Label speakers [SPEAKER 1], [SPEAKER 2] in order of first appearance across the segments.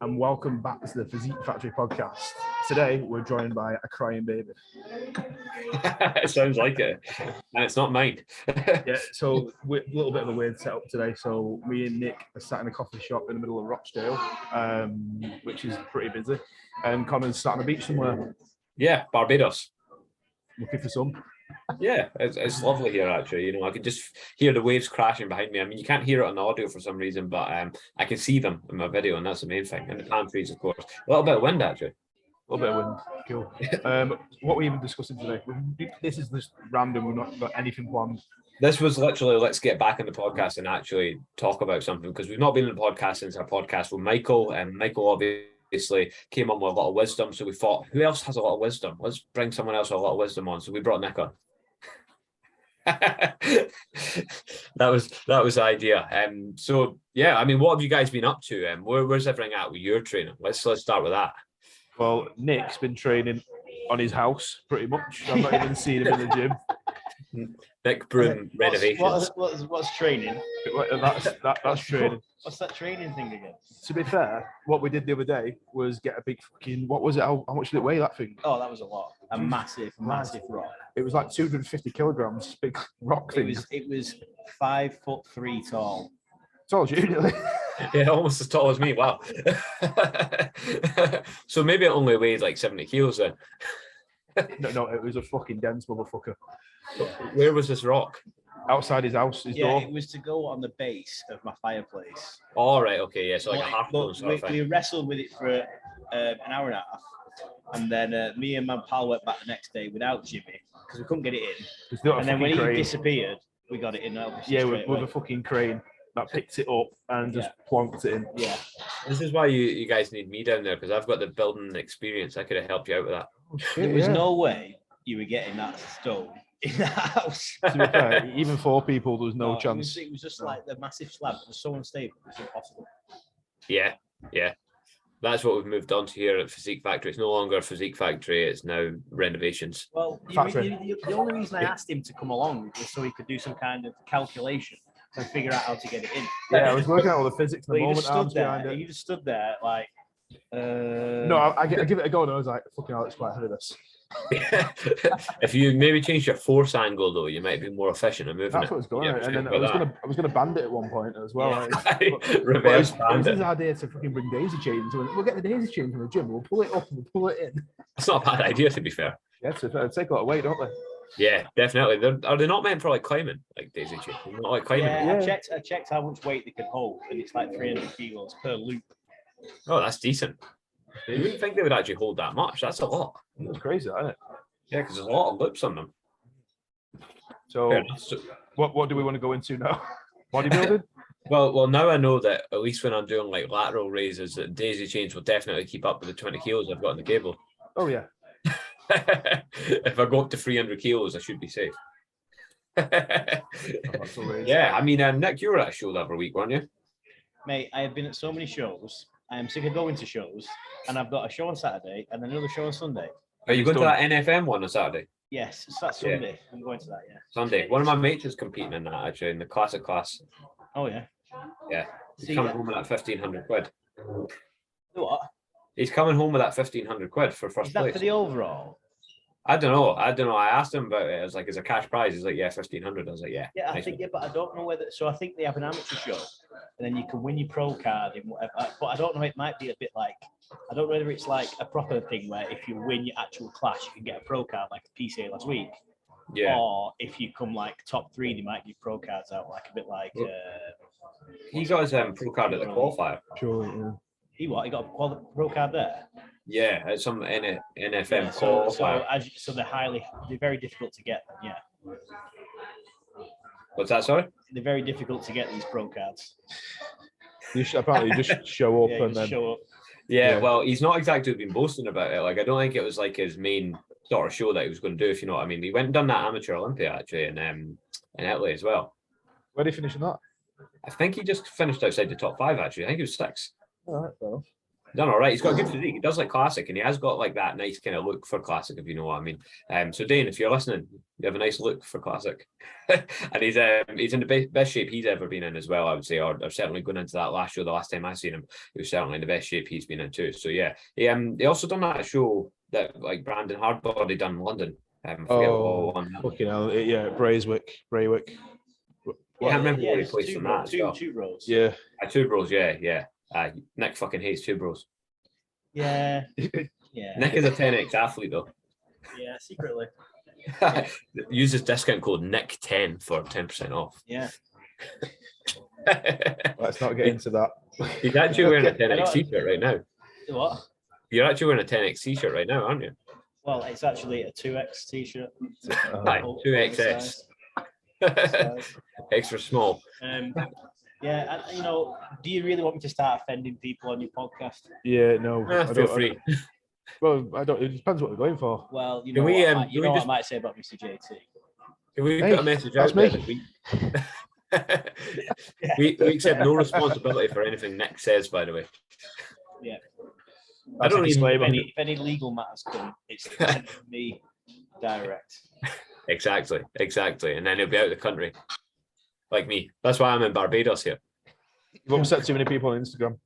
[SPEAKER 1] and welcome back to the Physique Factory podcast. Today, we're joined by a crying baby.
[SPEAKER 2] It sounds like it, and it's not mine.
[SPEAKER 1] Yeah, so a little bit of a weird setup today. So me and Nick are sat in a coffee shop in the middle of Rochdale, which is pretty busy, and Connor's sat on the beach somewhere.
[SPEAKER 2] Yeah, Barbados.
[SPEAKER 1] Looking for some.
[SPEAKER 2] Yeah, it's lovely here, actually. You know, I can just hear the waves crashing behind me. I mean, you can't hear it on the audio for some reason, but I can see them in my video, and that's the main thing. And the palm trees, of course. A little bit of wind, actually.
[SPEAKER 1] A little bit of wind. Cool. What were we even discussing today? This is just random. We've not got anything planned.
[SPEAKER 2] This was literally, let's get back in the podcast and actually talk about something, because we've not been in the podcast since our podcast with Michael, and Michael obviously came on with a lot of wisdom. So we thought, who else has a lot of wisdom? Let's bring someone else with a lot of wisdom on. So we brought Nick on. that was the idea. So yeah, I mean, what have you guys been up to? Where's everything at with your training? Let's start with that.
[SPEAKER 1] Well, Nick's been training on his house pretty much. I've not even seen him in the gym.
[SPEAKER 2] Nick Broom renovations.
[SPEAKER 3] What's training?
[SPEAKER 1] That's training.
[SPEAKER 3] What's that training thing again?
[SPEAKER 1] To be fair, what we did the other day was get a big fucking, what was it? How much did it weigh, that thing?
[SPEAKER 3] Oh, that was a lot. A massive rock.
[SPEAKER 1] It was like 250 kilograms, big rock thing.
[SPEAKER 3] It was 5'3" tall.
[SPEAKER 1] Tall as you, really.
[SPEAKER 2] Yeah, almost as tall as me. Wow. So maybe it only weighed like 70 kilos then.
[SPEAKER 1] No, it was a fucking dense motherfucker.
[SPEAKER 2] Where was this rock?
[SPEAKER 1] Outside his house, his door.
[SPEAKER 3] It was to go on the base of my fireplace.
[SPEAKER 2] All right, okay, yeah, so like a half tone sort of thing.
[SPEAKER 3] We wrestled with it for an hour and a half, and then me and my pal went back the next day without Jimmy because we couldn't get it in. And then when he disappeared, we got it in.
[SPEAKER 1] Yeah, with a fucking crane that picked it up and just plonked it in.
[SPEAKER 3] Yeah.
[SPEAKER 2] This is why you guys need me down there, because I've got the building experience. I could have helped you out with that.
[SPEAKER 1] Oh, shit,
[SPEAKER 3] there was no way you were getting that stone in the house.
[SPEAKER 1] To be fair, even 4 people, there was no chance.
[SPEAKER 3] It was just like the massive slab. It was so unstable. It was impossible.
[SPEAKER 2] Yeah. That's what we've moved on to here at Physique Factory. It's no longer a Physique Factory. It's now renovations.
[SPEAKER 3] Well, the only reason I asked him to come along was so he could do some kind of calculation and figure out how to get it in.
[SPEAKER 1] Yeah, I was working out all the physics and the moment arms
[SPEAKER 3] behind
[SPEAKER 1] it.
[SPEAKER 3] You just stood there like...
[SPEAKER 1] No, I give it a go and I was like, fucking hell, it's quite heavy this.
[SPEAKER 2] If you maybe change your force angle, though, you might be more efficient at moving
[SPEAKER 1] That's what was going on. And then I was gonna band it at one point as well.
[SPEAKER 2] Yeah. Reverse band
[SPEAKER 1] it was his idea to fucking bring daisy chains. We'll get the daisy chain from the gym. We'll pull it up and we'll pull it in.
[SPEAKER 2] That's not a bad idea, to be fair.
[SPEAKER 1] Yeah, they take a lot of weight, don't they?
[SPEAKER 2] Yeah, definitely. Are they not meant for like climbing, like daisy chains? Not like climbing.
[SPEAKER 3] Yeah, I checked how much weight they could hold, and it's like 300 kilos per loop.
[SPEAKER 2] Oh, that's decent. You wouldn't think they would actually hold that much. That's a lot.
[SPEAKER 1] It's crazy, isn't it?
[SPEAKER 2] Yeah, because there's a lot of loops on them.
[SPEAKER 1] So what do we want to go into now? Bodybuilding?
[SPEAKER 2] Well, now I know that at least when I'm doing like lateral raises, that daisy chains will definitely keep up with the 20 kilos I've got on the cable.
[SPEAKER 1] Oh, yeah.
[SPEAKER 2] If I go up to 300 kilos, I should be safe.
[SPEAKER 1] Oh,
[SPEAKER 2] yeah, I mean, Nick, you were at a show the other week, weren't you?
[SPEAKER 3] Mate, I have been at so many shows. I am sick of going to shows, and I've got a show on Saturday and another show on Sunday.
[SPEAKER 2] Are you going to that NFM one on Saturday?
[SPEAKER 3] Yes, it's that Sunday. Yeah. I'm going to that, yeah.
[SPEAKER 2] Sunday. One of my mates is competing in that, actually, in the classic class.
[SPEAKER 3] Oh, yeah?
[SPEAKER 2] Yeah. He's coming home with that 1,500 quid.
[SPEAKER 3] What?
[SPEAKER 2] He's coming home with that 1,500 quid for first place.
[SPEAKER 3] Is that for the overall?
[SPEAKER 2] I don't know. I asked him about it. I was like, is a cash prize? He's like, yeah, 1,500. I was like, yeah.
[SPEAKER 3] Yeah, I think, but I don't know whether. So I think they have an amateur show, and then you can win your pro card and whatever. But I don't know. It might be a bit like, I don't know whether it's like a proper thing where if you win your actual class, you can get a pro card like a PCA last week.
[SPEAKER 2] Yeah.
[SPEAKER 3] Or if you come like top 3, they might give pro cards out, like a bit like.
[SPEAKER 2] He got his pro card at the qualifier.
[SPEAKER 1] Sure. Yeah.
[SPEAKER 3] He got a pro card there.
[SPEAKER 2] Yeah, it's some NFM
[SPEAKER 3] qualifier. So they're very difficult to get. Yeah.
[SPEAKER 2] What's that? Sorry.
[SPEAKER 3] They're very difficult to get these pro cards.
[SPEAKER 1] Apparently, you just show up and then
[SPEAKER 3] show up.
[SPEAKER 2] Yeah, well, he's not exactly been boasting about it. Like, I don't think it was like his main sort of show that he was going to do, if you know what I mean. He went and done that amateur Olympia actually in Italy as well.
[SPEAKER 1] Where did he finish in that?
[SPEAKER 2] I think he just finished outside the top 5 actually. I think he was 6.
[SPEAKER 1] All right, well.
[SPEAKER 2] done all right. He's got a good physique. He does like classic, and he has got like that nice kind of look for classic, if you know what I mean. So Dane, if you're listening, you have a nice look for classic, and he's in the best shape he's ever been in as well, I would say. Or certainly going into that last show, the last time I seen him, he was certainly in the best shape he's been in too. So yeah, he also done that show that like Brandon Hardbody done in London.
[SPEAKER 1] Fucking hell, yeah, Braywick.
[SPEAKER 2] I can't remember what he
[SPEAKER 3] it's
[SPEAKER 2] placed on that.
[SPEAKER 3] Two rows.
[SPEAKER 1] Yeah.
[SPEAKER 2] Two bros, yeah. Nick fucking hates two bros.
[SPEAKER 3] Yeah. Yeah.
[SPEAKER 2] Nick is a 10x athlete though.
[SPEAKER 3] Yeah, secretly.
[SPEAKER 2] Use this discount code Nick10 for 10% off.
[SPEAKER 3] Yeah.
[SPEAKER 1] Let's not get into that.
[SPEAKER 2] He's actually wearing a 10x t-shirt right now.
[SPEAKER 3] What?
[SPEAKER 2] You're actually wearing a 10x t-shirt right now, aren't you?
[SPEAKER 3] Well, it's actually a 2X t-shirt.
[SPEAKER 2] Right, 2XS. Extra small.
[SPEAKER 3] Yeah, and, do you really want me to start offending people on your podcast?
[SPEAKER 1] Yeah, no.
[SPEAKER 2] Feel free.
[SPEAKER 1] Well, I don't. It depends what we're going for.
[SPEAKER 3] Well,
[SPEAKER 2] Can we,
[SPEAKER 3] what I might say about Mr. JT.
[SPEAKER 2] Can we put a message out there that we accept no responsibility for anything Nick says, by the way.
[SPEAKER 3] Yeah.
[SPEAKER 1] I don't even
[SPEAKER 3] if any legal matters come, it's sent from me direct.
[SPEAKER 2] Exactly. And then he'll be out of the country. Like me. That's why I'm in Barbados here.
[SPEAKER 1] You've upset too many people on Instagram.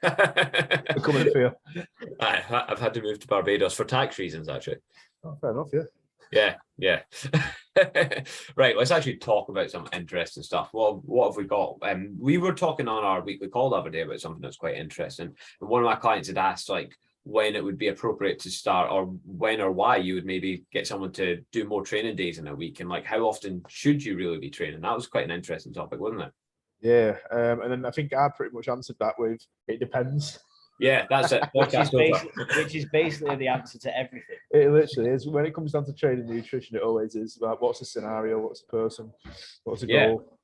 [SPEAKER 1] They're coming for you.
[SPEAKER 2] I've had to move to Barbados for tax reasons, actually.
[SPEAKER 1] Oh, fair enough, yeah.
[SPEAKER 2] Yeah. Right, let's actually talk about some interesting stuff. Well, what have we got? We were talking on our weekly call the other day about something that's quite interesting. And one of my clients had asked, like, when it would be appropriate to start, or when or why you would maybe get someone to do more training days in a week, and like how often should you really be training? That was quite an interesting topic, wasn't it?
[SPEAKER 1] Yeah, and then I think I pretty much answered that with it depends.
[SPEAKER 2] Yeah, that's it.
[SPEAKER 3] which is basically the answer to everything.
[SPEAKER 1] It literally is. When it comes down to training nutrition, it always is about what's the scenario, what's the person, what's the goal.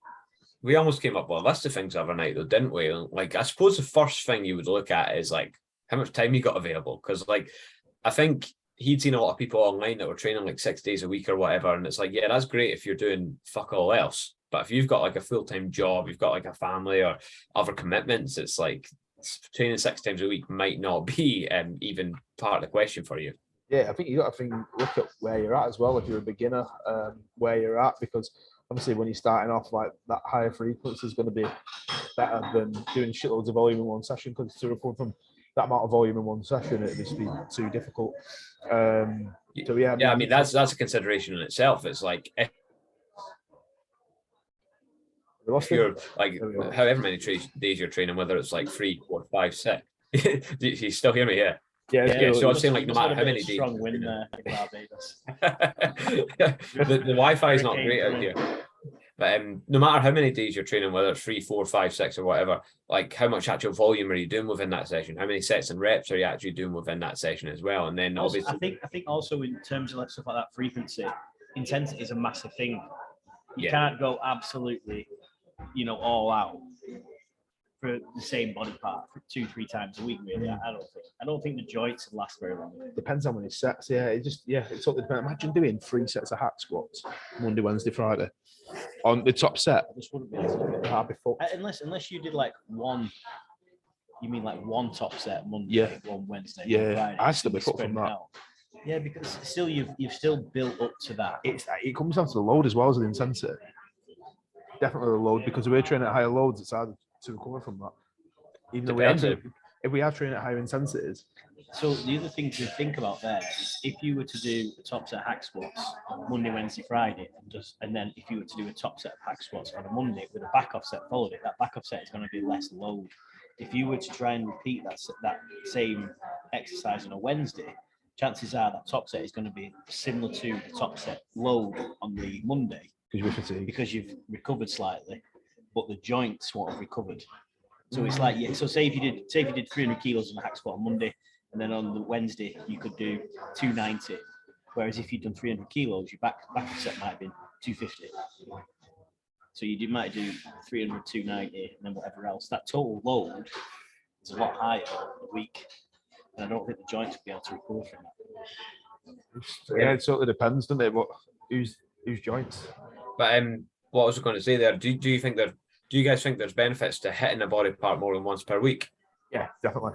[SPEAKER 2] We almost came up with a list of things overnight though, didn't we? Like, I suppose the first thing you would look at is like how much time you got available, because like I think he'd seen a lot of people online that were training like 6 days a week or whatever, and it's like, yeah, that's great if you're doing fuck all else, but if you've got like a full-time job, you've got like a family or other commitments, it's like training 6 times a week might not be even part of the question for you.
[SPEAKER 1] Yeah, I think you got to look at where you're at as well. If you're a beginner, where you're at, because obviously when you're starting off, like that higher frequency is going to be better than doing shitloads of volume in one session, because to recover from that amount of volume in one session, it'd just be too difficult. So yeah,
[SPEAKER 2] I mean that's a consideration in itself. It's like if you're like however many days you're training, whether it's like 3, 4, 5, 6. Do you still hear me? Yeah.
[SPEAKER 1] Yeah.
[SPEAKER 2] So I'm saying, like, no matter how many days.
[SPEAKER 3] Strong wind there in Barbados.
[SPEAKER 2] the Wi-Fi is not great out here. But no matter how many days you're training, whether it's 3, 4, 5, 6 or whatever, like how much actual volume are you doing within that session? How many sets and reps are you actually doing within that session as well? And then
[SPEAKER 3] also,
[SPEAKER 2] obviously,
[SPEAKER 3] I think also in terms of like stuff like that, frequency, intensity is a massive thing. You can't go absolutely, all out for the same body part for 2-3 times a week. Really, I don't think the joints will last very long.
[SPEAKER 1] Depends how many sets. Yeah, it's totally depends. Imagine doing 3 sets of hack squats Monday, Wednesday, Friday on the top set.
[SPEAKER 3] I just wouldn't be able to do it. Unless you did like one. You mean like one top set Monday, one Wednesday, one Friday?
[SPEAKER 1] I still be fucked from that.
[SPEAKER 3] Yeah, because still you've still built up to that.
[SPEAKER 1] It comes down to the load as well as the intensity. Definitely the load, because if we're training at higher loads, it's harder to recover from that. Even though if we are training at higher intensities.
[SPEAKER 3] So the other thing to think about there is if you were to do a top set of hack squats Monday, Wednesday, Friday, and then if you were to do a top set of hack squats on a Monday with a back off set followed it, that back off set is going to be less load. If you were to try and repeat that same exercise on a Wednesday, chances are that top set is going to be similar to the top set load on the Monday because you've recovered slightly, but the joints won't have recovered. So it's like, so say if you did 300 kilos in a hack squat on Monday, and then on the Wednesday you could do 290. Whereas if you'd done 300 kilos, your back set might have been 250. So you might do 300, 290, and then whatever else. That total load is a lot higher a week, and I don't think the joints will be able to recover from that.
[SPEAKER 1] Yeah, it totally depends, doesn't it? But whose joints?
[SPEAKER 2] But what I was going to say there, do you guys think there's benefits to hitting a body part more than once per week?
[SPEAKER 1] Yeah, definitely.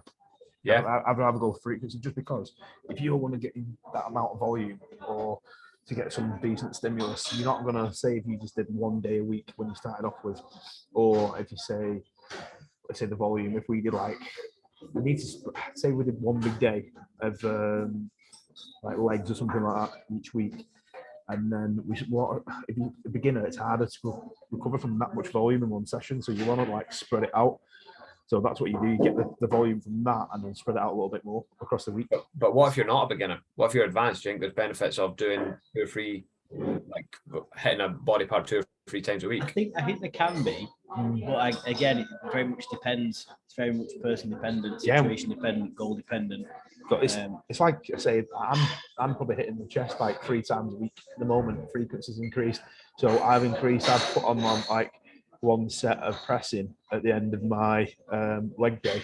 [SPEAKER 2] Yeah.
[SPEAKER 1] I'd rather go frequency, just because if you want to get in that amount of volume or to get some decent stimulus, you're not going to say if you just did 1 day a week when you started off with, or if you say, let's say the volume, if we did like, we need to say we did 1 big day of like legs or something like that each week. And then if you're a beginner, it's harder to recover from that much volume in one session. So you want to like spread it out. So that's what you do. You get the volume from that and then spread it out a little bit more across the week.
[SPEAKER 2] But what if you're not a beginner? What if you're advanced? Do you think there's benefits of doing 2 or 3, like hitting a body part 2 or 3 times a week?
[SPEAKER 3] I think there can be, but again, it very much depends. It's very much person dependent, situation dependent, goal dependent.
[SPEAKER 1] But it's like I say, I'm probably hitting the chest like 3 times a week at the moment. Frequency's increased, so I've put on like 1 set of pressing at the end of my leg day,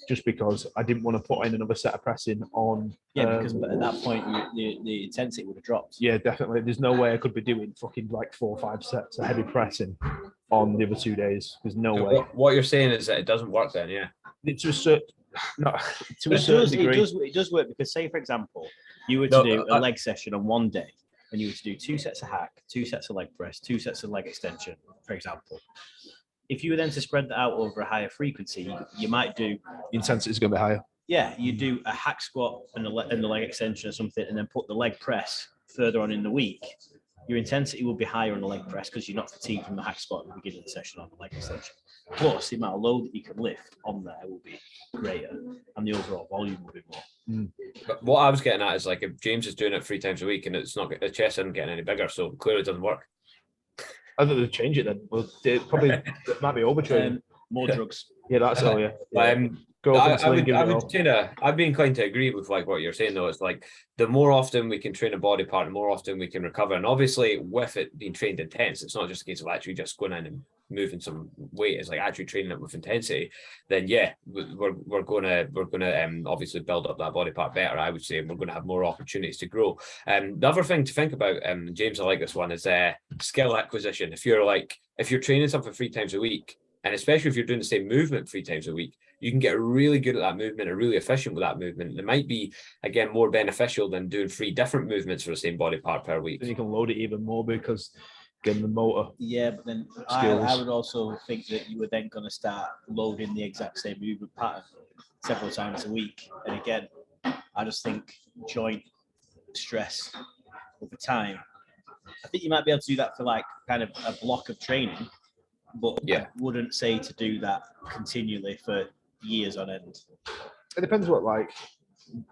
[SPEAKER 1] just because I didn't want to put in another set of pressing on.
[SPEAKER 3] Yeah, because at that point the intensity would have dropped.
[SPEAKER 1] Yeah, definitely. There's no way I could be doing fucking like 4 or 5 sets of heavy pressing on the other 2 days. There's no way.
[SPEAKER 2] What you're saying is that it doesn't work then, yeah?
[SPEAKER 1] It's just to a certain degree.
[SPEAKER 3] It does work, because say for example, you were to do a leg session on 1 day, and you were to do 2 sets of hack, 2 sets of leg press, 2 sets of leg extension, for example. If you were then to spread that out over a higher frequency, you might do...
[SPEAKER 1] The intensity is going to be higher.
[SPEAKER 3] Yeah, you do a hack squat and the leg extension or something, and then put the leg press further on in the week. Your intensity will be higher on the leg press because you're not fatigued from the hack squat at the beginning of the session on the leg extension. Plus, the amount of load that you can lift on there will be greater, and the overall volume will be more.
[SPEAKER 2] But what I was getting at is, like, if James is doing it 3 times a week and it's not, the chest isn't getting any bigger, so clearly it doesn't work.
[SPEAKER 1] I think they'll change it then. Well, it might be overtraining.
[SPEAKER 3] More drugs.
[SPEAKER 1] Yeah, that's all. Yeah.
[SPEAKER 2] I'd be inclined to agree with like what you're saying though. It's like the more often we can train a body part, the more often we can recover. And obviously, with it being trained intense, it's not just a case of actually just going in and moving some weight. It's like actually training it with intensity. Then yeah, we're gonna obviously build up that body part better. I would say, and we're gonna have more opportunities to grow. The other thing to think about, James, I like this one, is skill acquisition. If you're training something 3 times a week, and especially if you're doing the same movement 3 times a week, you can get really good at that movement and really efficient with that movement. It might be, again, more beneficial than doing 3 different movements for the same body part per week.
[SPEAKER 1] Then you can load it even more because getting the motor.
[SPEAKER 3] Yeah, but then I would also think that you were then going to start loading the exact same movement pattern several times a week. And again, I just think joint stress over time. I think you might be able to do that for like kind of a block of training. But yeah, I wouldn't say to do that continually for years on end.
[SPEAKER 1] It depends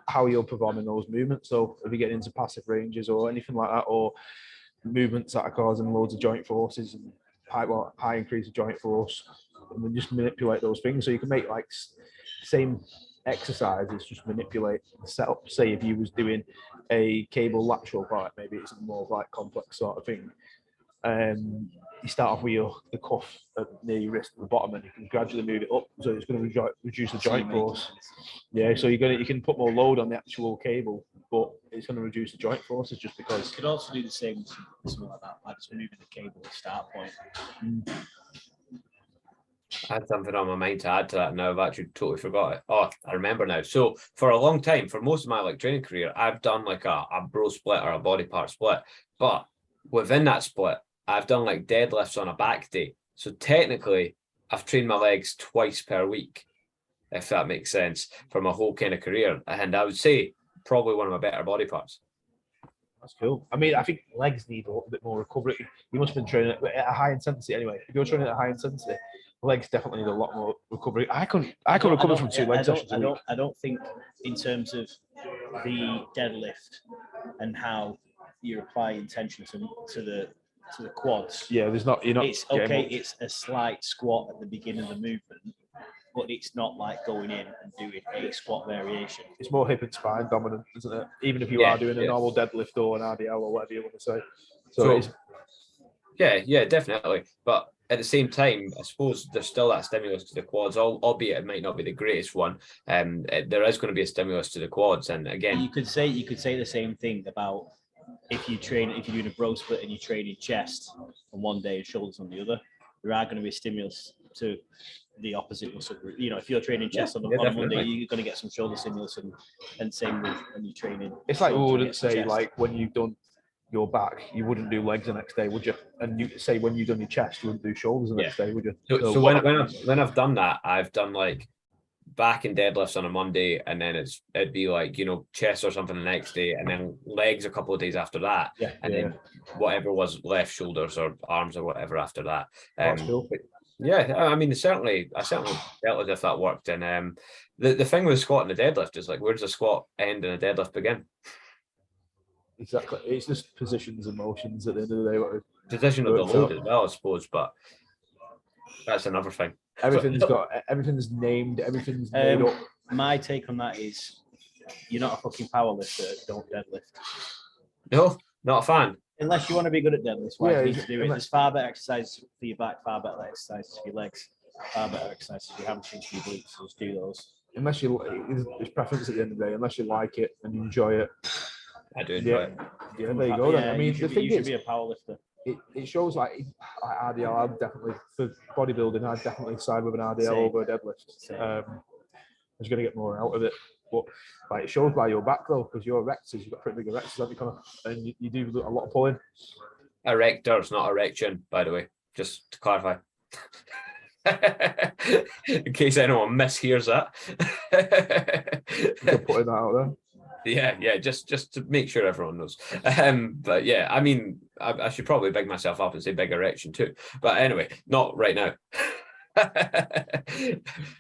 [SPEAKER 1] how you're performing those movements. So if you get into passive ranges or anything like that, or movements that are causing loads of joint forces and high increase of joint force, and then just manipulate those things. So you can make like same exercises, just manipulate the setup. Say if you was doing a cable lateral part, maybe it's a more like complex sort of thing. You start off with the cuff near your wrist at the bottom, and you can gradually move it up, so it's going to reduce the joint force. Yeah, so you can put more load on the actual cable, but it's going to reduce the joint forces just because.
[SPEAKER 3] You could also do the same with something like that, like just moving the cable at the start point.
[SPEAKER 2] I had something on my mind to add to that now. I've actually totally forgot it. Oh, I remember now. So for a long time, for most of my training career, I've done like a bro split or a body part split, but within that split, I've done like deadlifts on a back day. So technically, I've trained my legs twice per week, if that makes sense, for my whole kind of career. And I would say probably one of my better body parts.
[SPEAKER 1] That's cool. I mean, I think legs need a little bit more recovery. You must have been training at a high intensity anyway. If you're training at a high intensity, legs definitely need a lot more recovery. I couldn't recover from 2 leg sessions a week.
[SPEAKER 3] I don't think in terms of the deadlift and how you're applying tension to the quads.
[SPEAKER 1] Yeah,
[SPEAKER 3] It's okay. It's a slight squat at the beginning of the movement, but it's not like going in and doing a squat variation.
[SPEAKER 1] It's more hip and spine dominant, isn't it? Even if you are doing a normal deadlift or an RDL or whatever you want to say. So
[SPEAKER 2] yeah, definitely. But at the same time, I suppose there's still that stimulus to the quads, albeit it might not be the greatest one. There is going to be a stimulus to the quads, and again,
[SPEAKER 3] you could say the same thing about. If you're doing a bro split and you're training chest on 1 day and shoulders on the other, there are going to be a stimulus to the opposite muscle group. You know, if you're training chest on
[SPEAKER 2] definitely.
[SPEAKER 3] Monday, you're going to get some shoulder stimulus, and same with when you're training.
[SPEAKER 1] It's like we
[SPEAKER 3] shoulders,
[SPEAKER 1] wouldn't
[SPEAKER 3] you get some
[SPEAKER 1] say
[SPEAKER 3] chest.
[SPEAKER 1] like when you've done your back, you wouldn't do legs the next day, would you? And you say when you've done your chest, you wouldn't do shoulders the next day, would you?
[SPEAKER 2] So when I've done that, I've done like back and deadlifts on a Monday, and then it'd be like, you know, chest or something the next day, and then legs a couple of days after that, then whatever was left, shoulders or arms or whatever after that.
[SPEAKER 1] That's cool.
[SPEAKER 2] Yeah, I mean, I certainly felt as if that worked. And the thing with squat and the deadlift is like, where does a squat end and a deadlift begin?
[SPEAKER 1] Exactly. It's just positions and motions at the end of the day.
[SPEAKER 2] Position of the load as well, I suppose, but that's another thing.
[SPEAKER 1] Everything's named, everything's made up.
[SPEAKER 3] My take on that is, you're not a fucking power lifter, don't deadlift.
[SPEAKER 2] No, not a fan.
[SPEAKER 3] Unless you want to be good at deadlifts, why do you need to do it?
[SPEAKER 1] unless-
[SPEAKER 3] There's far better exercises for your back, far better exercises for your legs, far better exercises for your hamstrings, for your glutes. So just do those.
[SPEAKER 1] Unless it's preference at the end of the day. Unless you like it and you enjoy it.
[SPEAKER 2] I do enjoy it.
[SPEAKER 1] Yeah, there you go. Then. I mean,
[SPEAKER 3] you should be a power lifter.
[SPEAKER 1] It shows like RDL. I'd definitely, for bodybuilding, I'd definitely side with an RDL over a deadlift. I was going to get more out of it, but like it shows by your back though, because your erectors, you've got pretty big erectors, haven't you, Connor? And you do a lot of pulling.
[SPEAKER 2] Erectors, not erection, by the way, just to clarify. In case anyone mishears that.
[SPEAKER 1] You're putting that out there.
[SPEAKER 2] Yeah, just to make sure everyone knows. But yeah, I mean, I should probably big myself up and say big erection too. But anyway, not right now.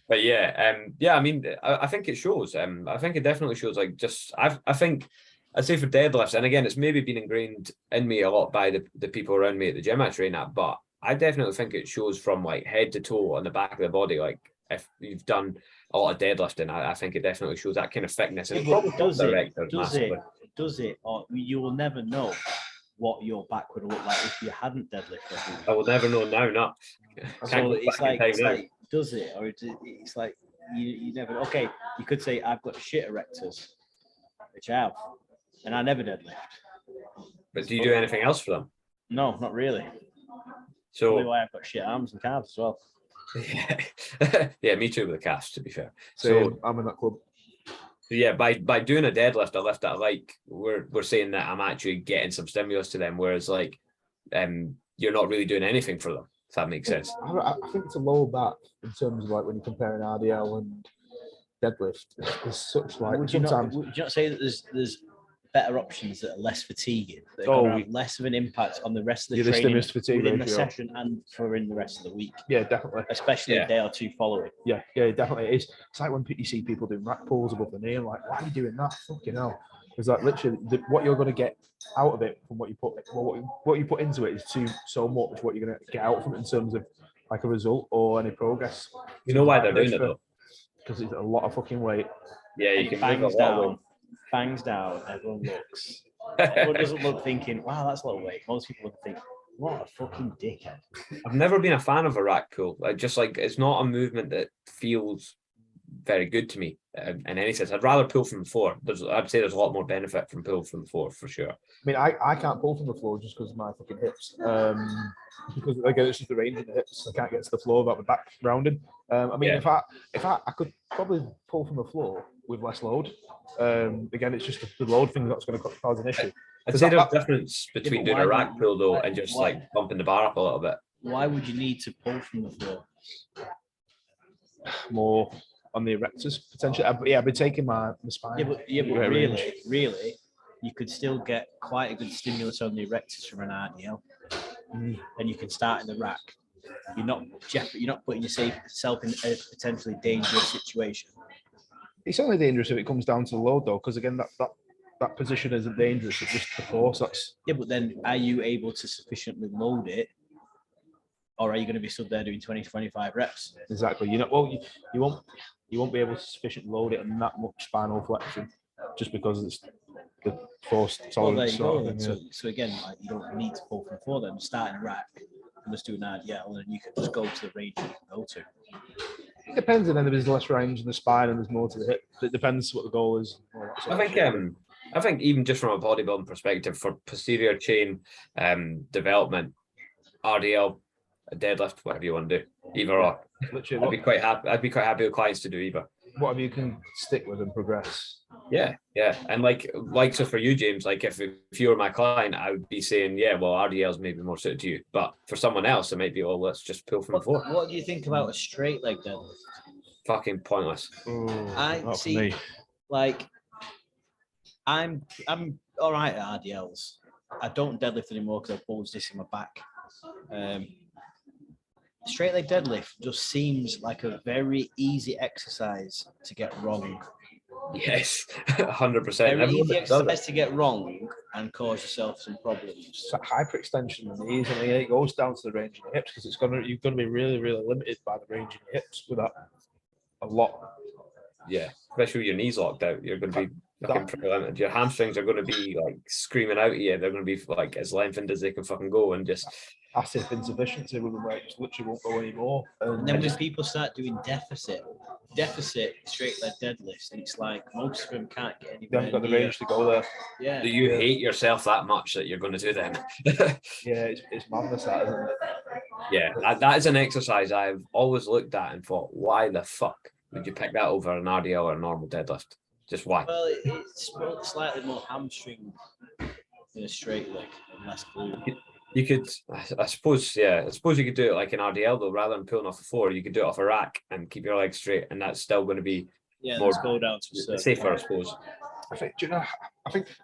[SPEAKER 2] But yeah, I mean, I think it shows. I think it definitely shows. Like, just I think I'd say for deadlifts, and again, it's maybe been ingrained in me a lot by the people around me at the gym I train at, but I definitely think it shows from like head to toe on the back of the body. Like if you've done a lot of deadlifting, I think it definitely shows that kind of thickness. And
[SPEAKER 3] Does it, or you will never know what your back would look like if you hadn't deadlifted.
[SPEAKER 2] I will never know now, not.
[SPEAKER 3] So it's like, does it, or it's like you never. Okay, you could say I've got shit erectors, which I have, and I never deadlift.
[SPEAKER 2] But do you do anything else for them?
[SPEAKER 3] No, not really.
[SPEAKER 2] So
[SPEAKER 3] probably why I've got shit arms and calves as well.
[SPEAKER 2] Yeah, me too with the calves, to be fair.
[SPEAKER 1] So I'm in that club.
[SPEAKER 2] Yeah, by doing a deadlift, a lift that I like, we're saying that I'm actually getting some stimulus to them, whereas like you're not really doing anything for them, if that makes sense.
[SPEAKER 1] I think it's a lower back in terms of like when you're comparing RDL and deadlift. There's such like
[SPEAKER 3] would you not say that there's better options that are less fatiguing, that are going to have less of an impact on the rest of the training within the session and for in the rest of the week?
[SPEAKER 1] Yeah, definitely.
[SPEAKER 3] Especially a day or two following.
[SPEAKER 1] Yeah, definitely. It's like when you see people doing rack pulls above the knee, and like, why are you doing that? Fucking hell. Because like literally, what you're going to get out of it from what you put into it is so much what you're going to get out from it in terms of like a result or any progress.
[SPEAKER 2] You know why they're doing it though?
[SPEAKER 1] Because it's a lot of fucking weight.
[SPEAKER 2] Yeah, you can
[SPEAKER 3] bangs down. Bangs down, everyone looks. Everyone doesn't look thinking, wow, that's a lot of weight. Most people would think, what a fucking dickhead.
[SPEAKER 2] I've never been a fan of a rack pull. Like it's not a movement that feels very good to me in any sense. I'd rather pull from the floor. I'd say there's a lot more benefit from pull from the floor for sure.
[SPEAKER 1] I mean, I can't pull from the floor just because of my fucking hips. Because again, it's just the range of the hips. I can't get to the floor without my back rounded. I mean, if I could probably pull from the floor with less load. Again, it's just the load thing that's going to cause an issue.
[SPEAKER 2] I'd say there's a difference between doing a rack pull though and just like bumping the bar up a little bit.
[SPEAKER 3] Why would you need to pull from the floor?
[SPEAKER 1] More on the erectors potentially. I've been taking my spine.
[SPEAKER 3] But really, you could still get quite a good stimulus on the erectors from an RDL, and you can start in the rack. You're not putting yourself in a potentially dangerous situation.
[SPEAKER 1] It's only dangerous if it comes down to the load, though, because again, that position isn't dangerous. It's just the force. That's
[SPEAKER 3] but then are you able to sufficiently load it, or are you going to be stood there doing 20-25 reps?
[SPEAKER 1] Exactly. You won't be able to sufficiently load it and that much spinal flexion, just because it's the force tolerance.
[SPEAKER 3] So again, like, you don't need to pull from the floor. Then start in a rack and just do an RDL, and then you can just go to the range you can go to.
[SPEAKER 1] It depends, and then there's less range in the spine and there's more to the hip. It depends what the goal is.
[SPEAKER 2] I think even just from a bodybuilding perspective, for posterior chain development, RDL a deadlift, whatever you want to do. Either or.
[SPEAKER 1] Literally,
[SPEAKER 2] I'd be quite happy. I'd be quite happy with clients to do either.
[SPEAKER 1] whatever you can stick with and progress.
[SPEAKER 2] Yeah, and so for you, James, like if you were my client, I would be saying, yeah, well, RDL's maybe more suited to you, but for someone else, it might be, well, let's just pull from the floor.
[SPEAKER 3] What do you think about a straight leg deadlift?
[SPEAKER 2] Fucking pointless.
[SPEAKER 3] I see. Like, I'm all right at RDLs. I don't deadlift anymore because I've bulged this in my back. Straight leg deadlift just seems like a very easy exercise to get wrong.
[SPEAKER 2] Yes, 100%.
[SPEAKER 3] Very easy exercise to get wrong and cause yourself some problems.
[SPEAKER 1] It's like hyperextension in the knees, and it goes down to the range of your hips because you're going to be really, really limited by the range of your hips with that a lot.
[SPEAKER 2] Yeah, especially with your knees locked out, you're going to be fucking pretty limited. Your hamstrings are going to be like screaming out at you. They're going to be like as lengthened as they can fucking go, and just
[SPEAKER 1] passive insufficiency with them where it just literally won't go anymore.
[SPEAKER 3] And then when people start doing deficit straight leg deadlifts, and it's like most of them can't get anywhere.
[SPEAKER 1] They haven't got the range to go there.
[SPEAKER 3] Yeah.
[SPEAKER 2] Do you hate yourself that much that you're going to do them?
[SPEAKER 1] Yeah, it's madness, that, isn't it?
[SPEAKER 2] Yeah, that is an exercise I've always looked at and thought, why the fuck would you pick that over an RDL or a normal deadlift? Just why?
[SPEAKER 3] Well, it's slightly more hamstring than a straight leg and less glute.
[SPEAKER 2] You could, I suppose you could do it like an RDL though, rather than pulling off the floor. You could do it off a rack and keep your legs straight, and that's still going to be more
[SPEAKER 3] go down to
[SPEAKER 2] safer, I suppose.
[SPEAKER 1] I think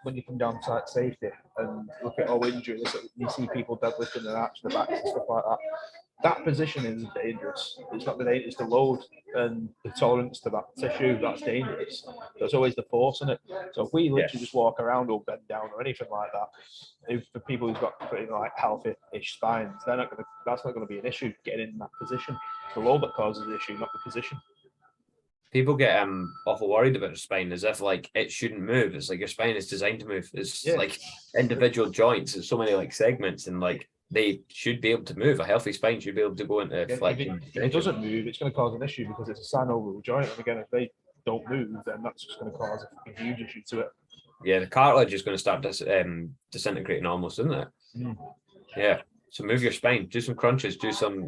[SPEAKER 1] when you come down to like safety and look at all injuries, you see people deadlifting their arch, their backs and stuff like that. That position is dangerous. It's not the dangerous, the load and the tolerance to that tissue that's dangerous. There's always the force in it. So if we literally just walk around or bend down or anything like that, if for people who've got pretty like healthy-ish spines, that's not going to be an issue getting in that position. It's the load that causes the issue, not the position.
[SPEAKER 2] People get awful worried about their spine as if like it shouldn't move. It's like your spine is designed to move. It's like individual joints. There's so many like segments, and like they should be able to move. A healthy spine should be able to go into flexion.
[SPEAKER 1] If it doesn't move, it's going to cause an issue because it's a synovial joint. And again, if they don't move, then that's just going to cause a huge issue to it.
[SPEAKER 2] Yeah, the cartilage is going to start disintegrating almost, isn't it? Yeah. So move your spine, do some crunches, do some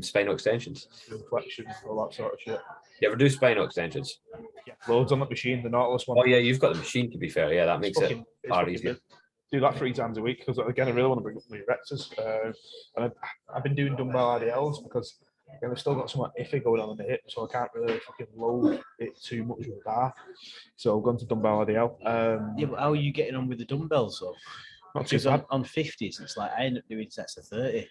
[SPEAKER 2] spinal extensions.
[SPEAKER 1] Flexion, all that sort of shit.
[SPEAKER 2] You ever do spinal extensions?
[SPEAKER 1] Yeah, loads on that machine, the Nautilus one.
[SPEAKER 2] Oh yeah, you've got the machine, to be fair. Yeah, that makes it far easier.
[SPEAKER 1] Do that 3 times a week because again, I really want to bring up my erectors. And I've been doing dumbbell RDLs because again, I've still got somewhat iffy going on in the hip, so I can't really fucking load it too much with a bar. So I've gone to dumbbell RDL.
[SPEAKER 3] But how are you getting on with the dumbbells though?
[SPEAKER 1] Not too bad.
[SPEAKER 3] On 50s, it's like I end up doing sets of 30.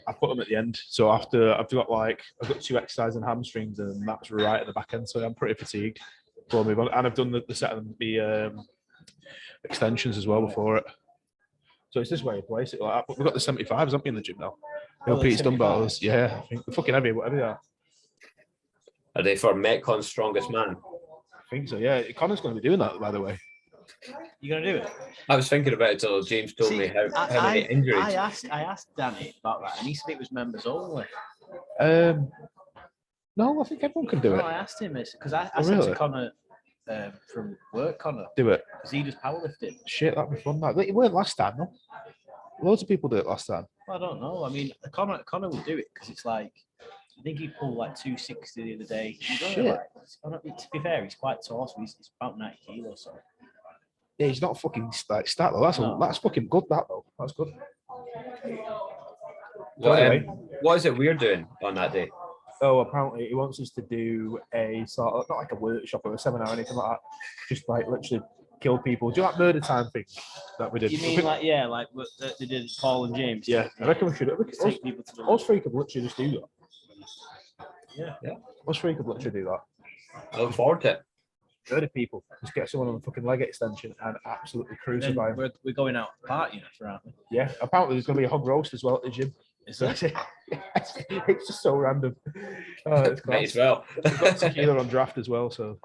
[SPEAKER 1] I put them at the end. So after I've got 2 exercises in hamstrings, and that's right at the back end. So I'm pretty fatigued before I move on. And I've done the set of the extensions as well before it. So it's this way you place it like that. We've got the 75s, haven't we, in the gym now? Pete's dumbbells. Yeah, I think they're fucking heavy, whatever they are.
[SPEAKER 2] Are they for Metcon's strongest man?
[SPEAKER 1] I think so, yeah. Connor's going to be doing that, by the way.
[SPEAKER 3] You gonna do it?
[SPEAKER 2] I was thinking about it till James told me how many injuries.
[SPEAKER 3] I asked Danny about that, and he said it was members only.
[SPEAKER 1] No, I think everyone can do it.
[SPEAKER 3] I asked him because I said to Connor from work, Connor,
[SPEAKER 1] do it
[SPEAKER 3] because he does powerlifting.
[SPEAKER 1] Shit, that'd be fun. It weren't last time, no. Loads of people did it last time.
[SPEAKER 3] Well, I don't know. I mean, Connor would do it because it's like I think he pulled like 260 the other day.
[SPEAKER 1] Shit.
[SPEAKER 3] To be fair, he's quite tall, so he's about 90 kilos. So.
[SPEAKER 1] Yeah, he's not fucking like stat though. That's fucking good. That though, that's good.
[SPEAKER 2] What is it we're doing on that day?
[SPEAKER 1] Oh, apparently he wants us to do a sort of not like a workshop or a seminar or anything like that. Just like literally kill people. Do you like murder time thing that we did?
[SPEAKER 3] You mean like what they did Paul and James?
[SPEAKER 1] Yeah, I reckon we should.
[SPEAKER 3] Take people to
[SPEAKER 1] us 3 could literally just do that.
[SPEAKER 3] Yeah.
[SPEAKER 1] Us 3 could literally do that.
[SPEAKER 2] I look forward to it.
[SPEAKER 1] 30 people. Just get someone on a fucking leg extension and absolutely crucify him.
[SPEAKER 3] We're going out partying after, aren't we?
[SPEAKER 1] Yeah. Apparently there's going to be a hog roast as well at the gym.
[SPEAKER 3] Is there?
[SPEAKER 1] It's just so random. Oh, it's
[SPEAKER 2] Might as well.
[SPEAKER 1] We've got tequila on draft as well, so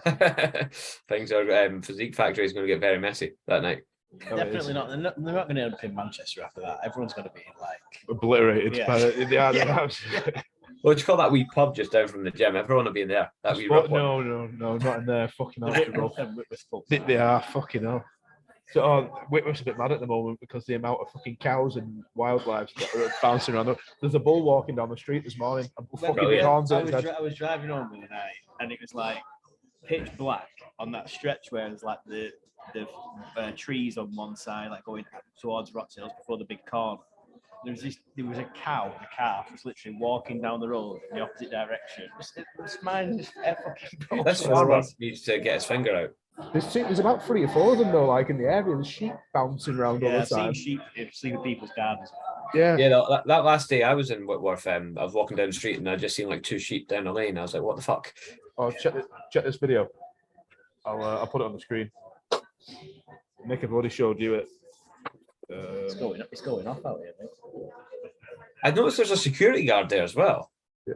[SPEAKER 1] that's
[SPEAKER 2] things are Physique Factory is going to get very messy that night.
[SPEAKER 3] Definitely not. They're not going to end up in Manchester after that. Everyone's going to be like
[SPEAKER 1] obliterated.
[SPEAKER 3] Yeah.
[SPEAKER 2] What do you call that wee pub just down from the gym? Everyone will be in there.
[SPEAKER 1] No, not in there. Fucking hell. They are fucking hell. So Whitworth's a bit mad at the moment because the amount of fucking cows and wildlife that are bouncing around. There's a bull walking down the street this morning. And fucking horns at his head.
[SPEAKER 3] I was driving home the other night, and it was like pitch black on that stretch where there's like the trees on one side, like going towards Rotterdam before the big corner. There was a cow, a calf was literally walking down the road in the opposite direction. It's mine.
[SPEAKER 2] This one needs to get his finger out.
[SPEAKER 1] There's about 3 or 4 of them though, like in the area. There's sheep bouncing around all the time.
[SPEAKER 3] I've seen sheep sleeping in people's gardens.
[SPEAKER 1] Yeah.
[SPEAKER 2] That last day I was in Whitworth, I was walking down the street and I just seen like 2 sheep down the lane. I was like, what the fuck?
[SPEAKER 1] Oh, check this video. I'll put it on the screen. Nick, I've already showed you it.
[SPEAKER 3] It's going off out here, mate.
[SPEAKER 2] I noticed there's a security guard there as well.
[SPEAKER 1] Yeah.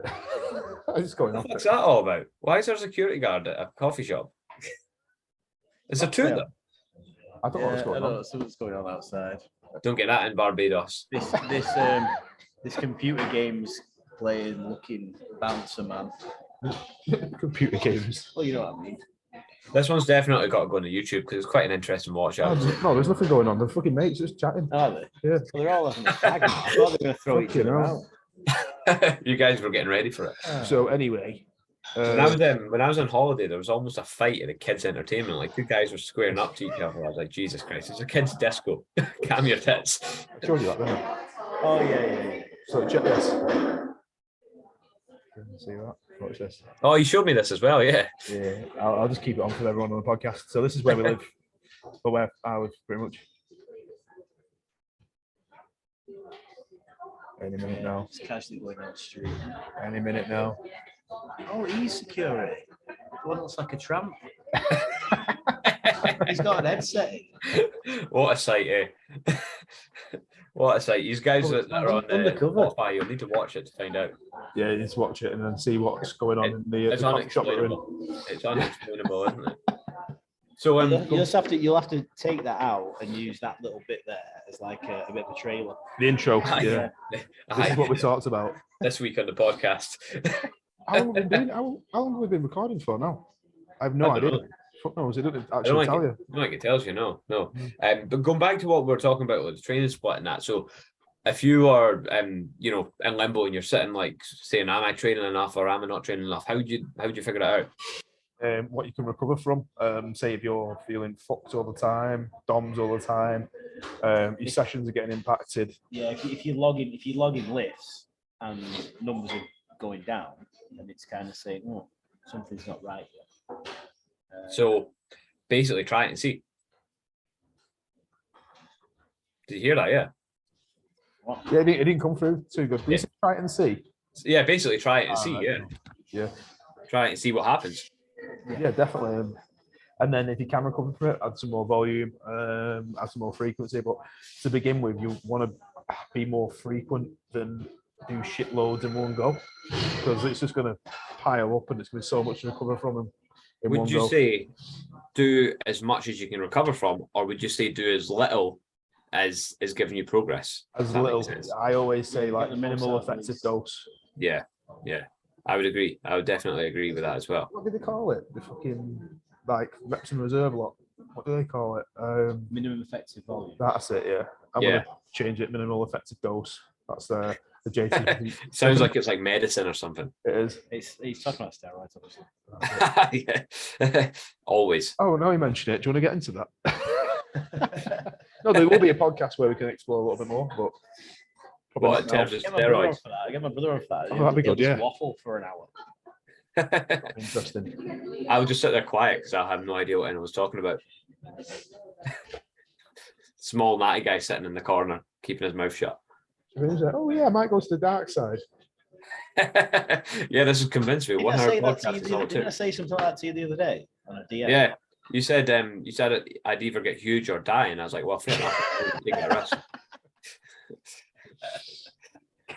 [SPEAKER 1] It's going off.
[SPEAKER 2] What's that all about? Why is there a security guard at a coffee shop? Is there 2 of them?
[SPEAKER 1] I don't know what's going on.
[SPEAKER 3] Something's going on outside.
[SPEAKER 2] Don't get that in Barbados.
[SPEAKER 3] This computer games playing looking bouncer man.
[SPEAKER 1] Computer games.
[SPEAKER 3] Well, you know what I mean.
[SPEAKER 2] This one's definitely got to go on the YouTube because it's quite an interesting watch.
[SPEAKER 1] No, there's nothing going on. They're fucking mates just chatting.
[SPEAKER 3] Are they?
[SPEAKER 1] Yeah.
[SPEAKER 3] Well, they're all having a fag. I thought they were going to throw each other out.
[SPEAKER 2] You guys were getting ready for it.
[SPEAKER 1] So anyway,
[SPEAKER 2] when I was on holiday, there was almost a fight at a kids' entertainment. Like 2 guys were squaring up to each other. I was like, Jesus Christ, it's a kids' disco. Calm your tits.
[SPEAKER 1] I showed you that, didn't I?
[SPEAKER 3] Oh yeah.
[SPEAKER 1] So check this. See that? Watch this.
[SPEAKER 2] Oh, you showed me this as well, yeah.
[SPEAKER 1] Yeah, I'll just keep it on for everyone on the podcast. So this is where we live, or where I live, pretty much. Any minute now.
[SPEAKER 3] It's casually going down the street.
[SPEAKER 1] Any minute now.
[SPEAKER 3] Oh, he's security. The one looks like a tramp. He's got an headset.
[SPEAKER 2] What a sight, eh? What a sight. These guys that are on Spotify, you'll need to watch it to find out.
[SPEAKER 1] Yeah, you need to watch it and then see what's going on in the coffee shop we're in.
[SPEAKER 2] It's unexplainable, isn't it? So
[SPEAKER 3] you'll have to take that out and use that little bit there as like a bit of a trailer.
[SPEAKER 1] The intro, yeah. This is what we talked about
[SPEAKER 2] this week on the podcast.
[SPEAKER 1] How long have we been recording for now? I have no idea. Fuck knows. It doesn't actually tell you.
[SPEAKER 2] I don't think it tells you. No. But going back to what we were talking about with the training split and that. So if you are, in limbo and you're sitting like saying, "Am I training enough or am I not training enough?" How would you figure that out?
[SPEAKER 1] What you can recover from. Say if you're feeling fucked all the time, DOMs all the time, your sessions are getting impacted.
[SPEAKER 3] Yeah, if you log in lifts and numbers are going down, then it's kind of saying, "Oh, something's not right here."
[SPEAKER 2] So basically, try it and see. Did you hear that? Yeah.
[SPEAKER 3] What?
[SPEAKER 1] Yeah, it didn't come through too good. You try it and see.
[SPEAKER 2] Yeah, basically try it and see.
[SPEAKER 1] Yeah.
[SPEAKER 2] Try it and see what happens.
[SPEAKER 1] Yeah, definitely. And then if you can recover from it, add some more volume, add some more frequency. But to begin with, you want to be more frequent than do shitloads in one go, because it's just going to pile up and it's going to be so much to recover from them.
[SPEAKER 2] Would you say do as much as you can recover from, or would you say do as little as is giving you progress?
[SPEAKER 1] As little. I always say like the minimal effective dose.
[SPEAKER 2] Yeah. I would agree. I would definitely agree with that as well.
[SPEAKER 1] What do they call it? The fucking like reps in reserve lot. What do they call it?
[SPEAKER 3] Minimum effective volume.
[SPEAKER 1] That's it. Yeah. I'm gonna change it. Minimal effective dose. That's the JT.
[SPEAKER 2] Sounds like it's like medicine or something.
[SPEAKER 1] It is.
[SPEAKER 3] He's talking about steroids, obviously.
[SPEAKER 2] Yeah. Always.
[SPEAKER 1] Oh, now you mention it. Do you want to get into that? No, there will be a podcast where we can explore a little bit more, but
[SPEAKER 2] what in terms of steroids?
[SPEAKER 3] I get my brother on for that.
[SPEAKER 1] Oh, that'd be good. Yeah.
[SPEAKER 3] Waffle for an hour.
[SPEAKER 1] Interesting.
[SPEAKER 2] I would just sit there quiet because I have no idea what anyone was talking about. Small natty guy sitting in the corner, keeping his mouth shut.
[SPEAKER 1] Oh yeah, I might go to the dark side.
[SPEAKER 2] Yeah, this has convinced me.
[SPEAKER 3] Didn't I say something like that to you the other day on a DM?
[SPEAKER 2] Yeah, you said I'd either get huge or die, and I was like, well, fair enough. Take that risk.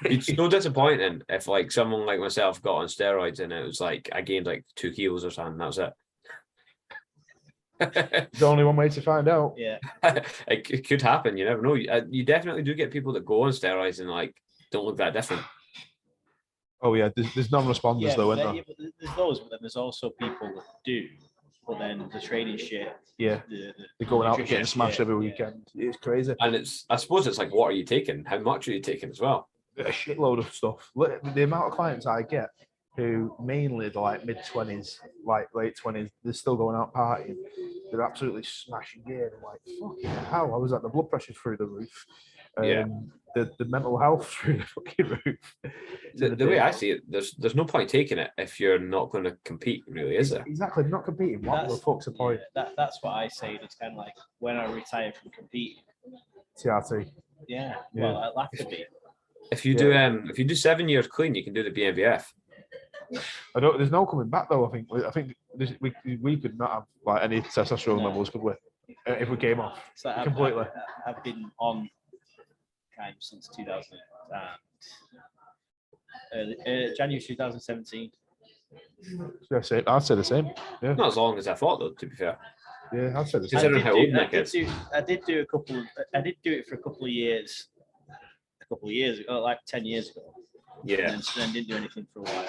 [SPEAKER 2] It's so disappointing if like someone like myself got on steroids and it was like I gained like 2 kilos or something. That was it.
[SPEAKER 1] There's only one way to find out.
[SPEAKER 3] Yeah,
[SPEAKER 2] it could happen. You never know. You definitely do get people that go on steroids and like don't look that different.
[SPEAKER 1] Oh yeah, there's non-responders though, isn't there?
[SPEAKER 3] There's those, but then there's also people that do but then the training shit.
[SPEAKER 1] Yeah,
[SPEAKER 3] The
[SPEAKER 1] they're going out and
[SPEAKER 3] nutrition
[SPEAKER 1] getting smashed
[SPEAKER 3] shit,
[SPEAKER 1] every
[SPEAKER 3] yeah.
[SPEAKER 1] weekend. It's crazy.
[SPEAKER 2] And I suppose it's like, what are you taking? How much are you taking as well?
[SPEAKER 1] A shitload of stuff. The amount of clients I get who mainly they're like mid-20s, like late 20s, they're still going out partying. They're absolutely smashing gear. I'm like, fucking hell, I was at the blood pressure through the roof.
[SPEAKER 2] Yeah.
[SPEAKER 1] The mental health through the fucking roof.
[SPEAKER 2] The way I see it, there's no point taking it if you're not going to compete, really, is there?
[SPEAKER 1] Exactly, not competing. What the fuck's the point?
[SPEAKER 3] That's what I say. It's kind of like when I retire from competing.
[SPEAKER 1] TRT.
[SPEAKER 3] Yeah,
[SPEAKER 1] Yeah.
[SPEAKER 3] well, I'll have to be.
[SPEAKER 2] If you do 7 years clean, you can do the BNBF.
[SPEAKER 1] I don't. There's no coming back though. I think we could not have like any testosterone levels, could we? If we came off
[SPEAKER 3] So
[SPEAKER 1] completely.
[SPEAKER 3] I've been on kind of since 2000 January 2017.
[SPEAKER 1] Yeah, I'd say the same. Yeah,
[SPEAKER 2] Not as long as I thought, though, to be fair.
[SPEAKER 1] yeah, I'd say the same.
[SPEAKER 2] Considering how old Nick is.
[SPEAKER 3] I did do it for a couple of years. A couple of years ago, like 10 years ago.
[SPEAKER 2] Yeah.
[SPEAKER 3] And then didn't do anything for a while.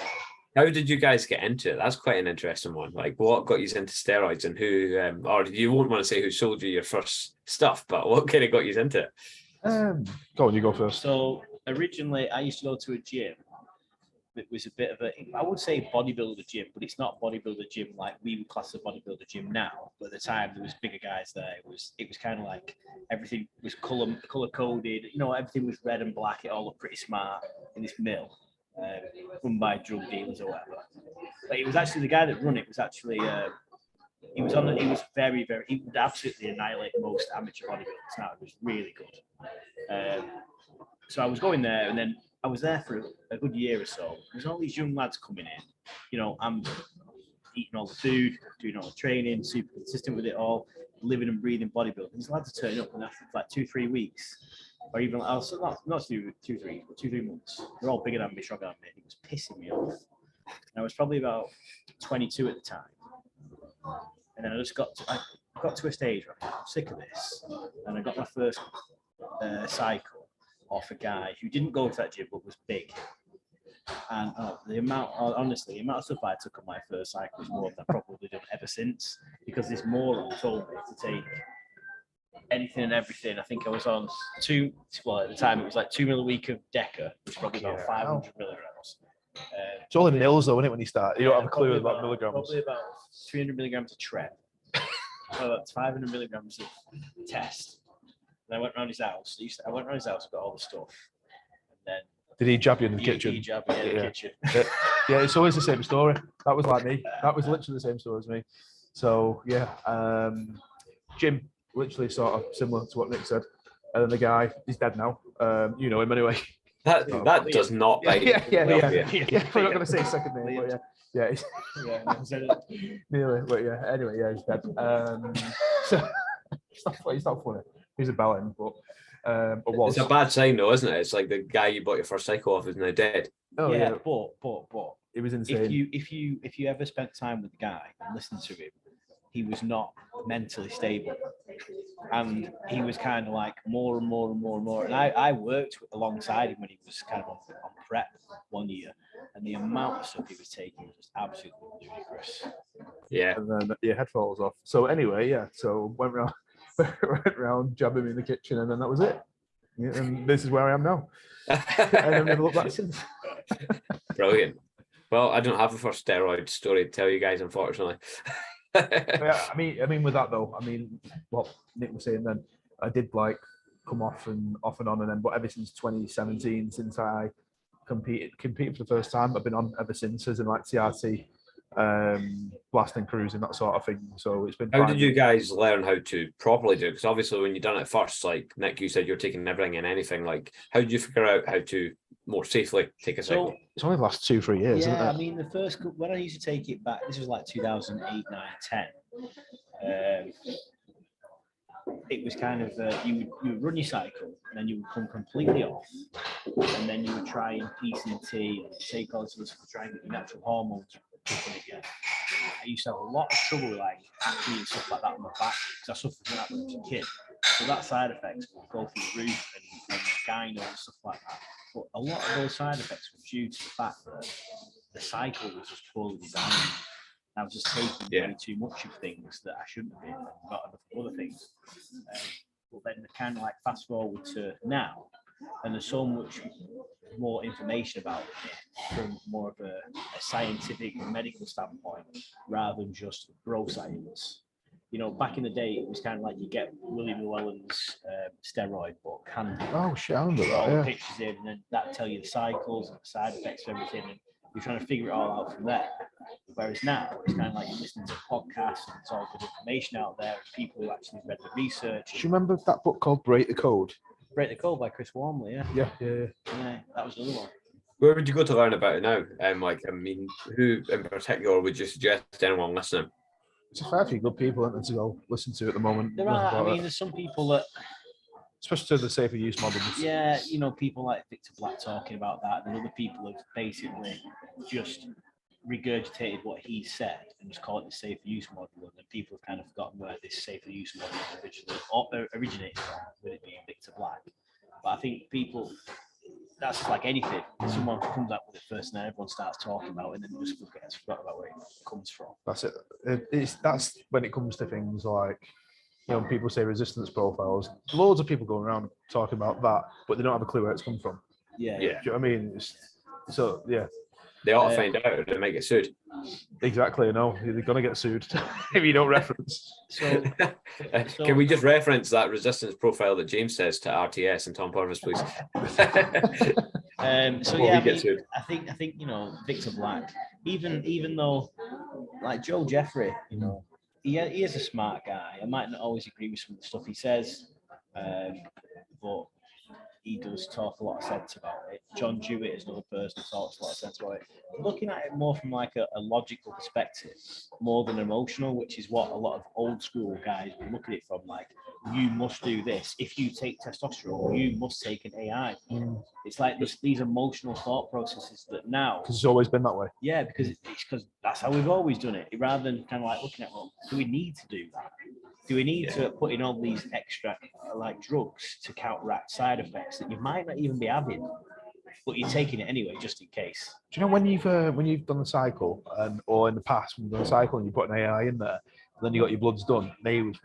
[SPEAKER 2] How did you guys get into it? That's quite an interesting one. Like, what got you into steroids, and who, or you won't want to say who sold you your first stuff, but what kind of got you into it?
[SPEAKER 1] Go on, you go first.
[SPEAKER 3] So originally, I used to go to a gym. It was a bit of I would say bodybuilder gym, but it's not bodybuilder gym like we would class as a bodybuilder gym now. But at the time, there was bigger guys there. It was kind of like everything was color coded. You know, everything was red and black. It all looked pretty smart in this mill, run by drug dealers or whatever. But it was actually the guy that run it was actually he was very, very, he would absolutely annihilate most amateur bodybuilders. Now it was really good. So I was going there, and then I was there for a good year or so. There's all these young lads coming in. You know, I'm eating all the food, doing all the training, super consistent with it all, living and breathing bodybuilding. These lads are turning up, and after like 2-3 weeks, or even also not 2-3, but 2-3 months, they're all bigger than me, stronger than me. It was pissing me off. And I was probably about 22 at the time, and then I got to a stage where I'm sick of this, and I got my first cycle off a guy who didn't go to that gym but was big. And the amount of stuff I took on my first cycle is more than I've probably done ever since, because this moron told me to take anything and everything. I think I was on at the time it was like 2 mil a week of Deca, which is probably about 500 milligrams.
[SPEAKER 1] It's all in mils though, isn't it, when you start? You don't have a clue about milligrams.
[SPEAKER 3] Probably about 300 milligrams of Trep. About 500 milligrams of test. And I went around his house. I went around his house, got all the stuff. And then
[SPEAKER 1] did he jab you in the kitchen?
[SPEAKER 3] He jabbed me in the kitchen.
[SPEAKER 1] Yeah, it's always the same story. That was like me. That was literally the same story as me. So yeah, Jim, literally sort of similar to what Nick said. And then the guy, he's dead now. You know him anyway.
[SPEAKER 2] That does not.
[SPEAKER 1] Yeah. We're not going to say his second name, but yeah. Nearly, but yeah. Anyway, yeah, he's dead. So it's not funny. He's a bellend, but was.
[SPEAKER 2] It's a bad sign, though, isn't it? It's like the guy you bought your first cycle off is now dead.
[SPEAKER 1] Oh yeah,
[SPEAKER 3] but
[SPEAKER 1] it was insane.
[SPEAKER 3] If you ever spent time with the guy and listened to him, he was not mentally stable, and he was kind of like more and more. And I worked alongside him when he was kind of on prep one year, and the amount of stuff he was taking was just absolutely ludicrous.
[SPEAKER 2] Yeah.
[SPEAKER 1] And then head falls off. So anyway, yeah. So went round, jabbing me in the kitchen, and then that was it. Yeah, and this is where I am now. And I've never looked back since.
[SPEAKER 2] Brilliant. Well, I don't have a first steroid story to tell you guys, unfortunately.
[SPEAKER 1] Yeah, I mean, with that though, what Nick was saying then, I did like come off and on, and then, but ever since 2017, since I competed for the first time, I've been on ever since, as in like TRT, blasting, cruising, that sort of thing. So it's been.
[SPEAKER 2] How did you guys learn how to properly do it? Because obviously, when you done it first, like Nick, you said you're taking everything and anything. Like, how did you figure out how to more safely take a cycle?
[SPEAKER 1] It's only the last 2-3 years, isn't it?
[SPEAKER 3] I mean, the first when I used to take it back, this was like 2008, 9, 10. It was kind of you would run your cycle, and then you would come completely off, and then you would try and PCT and take all this other stuff to try and get your natural hormones kicking again. I used to have a lot of trouble with like acne and stuff like that on my back, because I suffered from that when I was a kid. So that side effects would go through the roof and gyno and stuff like that. But a lot of those side effects were due to the fact that the cycle was just poorly designed. I was just taking way too much of things that I shouldn't have been, and not enough of other things. But then kind of like fast forward to now, and there's so much more information about it from more of a scientific medical standpoint rather than just bro science. You know, back in the day, it was kind of like you get William Llewellyn's steroid book, handbook.
[SPEAKER 1] Oh shit, I remember
[SPEAKER 3] all
[SPEAKER 1] that.
[SPEAKER 3] the
[SPEAKER 1] Yeah.
[SPEAKER 3] pictures in, and then that tell you the cycles and the side effects of everything, and you're trying to figure it all out from there. Whereas now, it's kind of like you're listening to podcasts and it's all good information out there, and people who actually read the research.
[SPEAKER 1] Do you remember that book called Break the Code?
[SPEAKER 3] Break the Code by Chris Wormley, yeah.
[SPEAKER 1] Yeah.
[SPEAKER 3] That was another one.
[SPEAKER 2] Where would you go to learn about it now? Like, I mean, who in particular would you suggest to anyone listening?
[SPEAKER 1] It's a fair few good people in there to go listen to at the moment.
[SPEAKER 3] There are, I mean, there's some people that,
[SPEAKER 1] especially to the safer use models.
[SPEAKER 3] yeah, you know, people like Victor Black talking about that, and other people have basically just regurgitated what he said and just call it the safer use model, and then people have kind of forgotten where this safer use model originated from, with it being Victor Black. But I think people, that's like anything. Someone comes up with it first, and then everyone starts talking about it, and then it just gets forgotten about where it comes from.
[SPEAKER 1] That's it. That's when it comes to things like, you know, people say resistance profiles. Loads of people going around talking about that, but they don't have a clue where it's come from.
[SPEAKER 3] Yeah.
[SPEAKER 1] Do you know what I mean? So yeah.
[SPEAKER 2] They ought to find out or they might get sued.
[SPEAKER 1] Exactly, no, they're gonna get sued if you don't reference.
[SPEAKER 3] So
[SPEAKER 2] can we just reference that resistance profile that James says to RTS and Tom Purvis, please?
[SPEAKER 3] So yeah, I think you know, Victor Black, even though like Joe Jeffrey, you know, he is a smart guy. I might not always agree with some of the stuff he says, but he does talk a lot of sense about it. John Jewett is another person who talks a lot of sense about it. Looking at it more from like a logical perspective, more than emotional, which is what a lot of old school guys will look at it from. Like, you must do this. If you take testosterone, you must take an AI. It's like these emotional thought processes that now,
[SPEAKER 1] because it's always been that way.
[SPEAKER 3] Yeah, because that's how we've always done it. Rather than kind of like looking at, well, do we need to do that? Do we need to put in all these extra like drugs to counteract side effects that you might not even be having, but you're taking it anyway just in case?
[SPEAKER 1] Do you know when you've done the cycle, or in the past when you've done a cycle and you put an AI in there, and then you got your bloods done, they've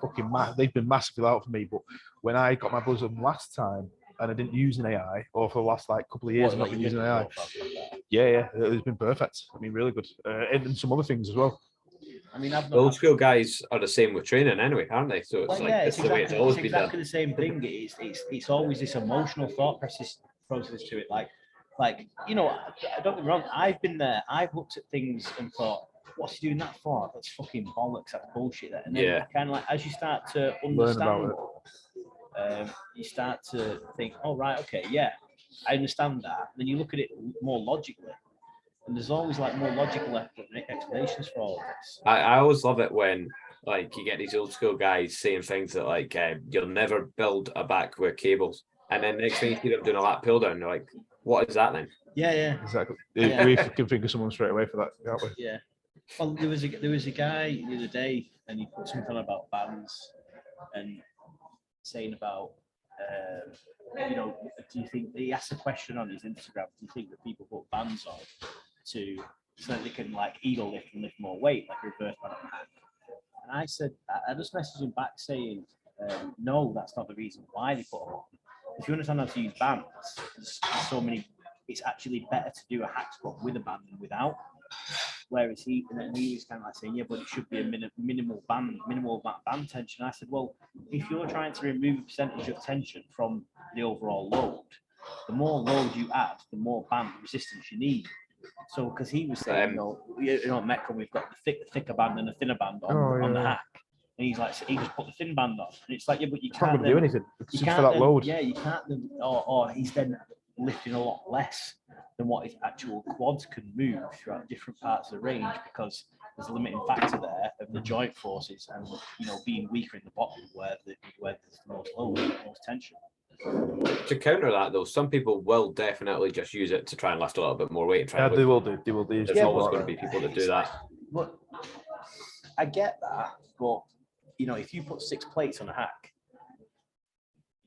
[SPEAKER 1] been massively out for me. But when I got my bloods done last time and I didn't use an AI, or for the last like couple of years I've not been using AI, it's been perfect. I mean, really good, and some other things as well.
[SPEAKER 3] I mean,
[SPEAKER 2] old school guys are the same with training anyway, aren't they? So it's
[SPEAKER 3] it's
[SPEAKER 2] the way it's always been done.
[SPEAKER 3] Exactly the same thing. It's always this emotional thought process to it. Like you know, don't get me wrong. I've been there. I've looked at things and thought, "What's he doing that for? That's fucking bollocks. That's bullshit." And then kind of like as you start to understand more, you start to think, "Oh right, okay, yeah, I understand that." Then you look at it more logically. And there's always like more logical explanations for all of this.
[SPEAKER 2] I always love it when like you get these old school guys saying things that like you'll never build a back with cables, and then next thing you see them doing a lat pull down, they're like, what is that then?
[SPEAKER 3] Yeah,
[SPEAKER 1] exactly. We can think of someone straight away for that, can't we?
[SPEAKER 3] Yeah. Well, there was a guy the other day, and he put something about bands and saying about you know, do you think he asked a question on his Instagram? Do you think that people put bands on so that they can like ego lift and lift more weight, like a reverse band on a hack? And I said, I just messaged him back saying, no, that's not the reason why they put them on. If you understand how to use bands, there's so many. It's actually better to do a hack squat with a band than without. Whereas he was kind of like saying, yeah, but it should be a minimal band tension. I said, well, if you're trying to remove a percentage of tension from the overall load, the more load you add, the more band resistance you need. So, because he was saying, you know, Metcon, we've got the thicker band and a thinner band on the hack. And he's like, he just put the thin band on. And it's like, yeah, but you can't
[SPEAKER 1] do anything. It's just for that load.
[SPEAKER 3] Yeah, you can't. Or he's then lifting a lot less than what his actual quads can move throughout different parts of the range, because there's a limiting factor there of the joint forces and, you know, being weaker in the bottom where there's the most load, the most tension.
[SPEAKER 2] To counter that though, some people will definitely just use it to try and lift a little bit more weight and try.
[SPEAKER 1] They will do.
[SPEAKER 2] There's always going to be people that do that.
[SPEAKER 3] But I get that, but you know, if you put 6 plates on a hack,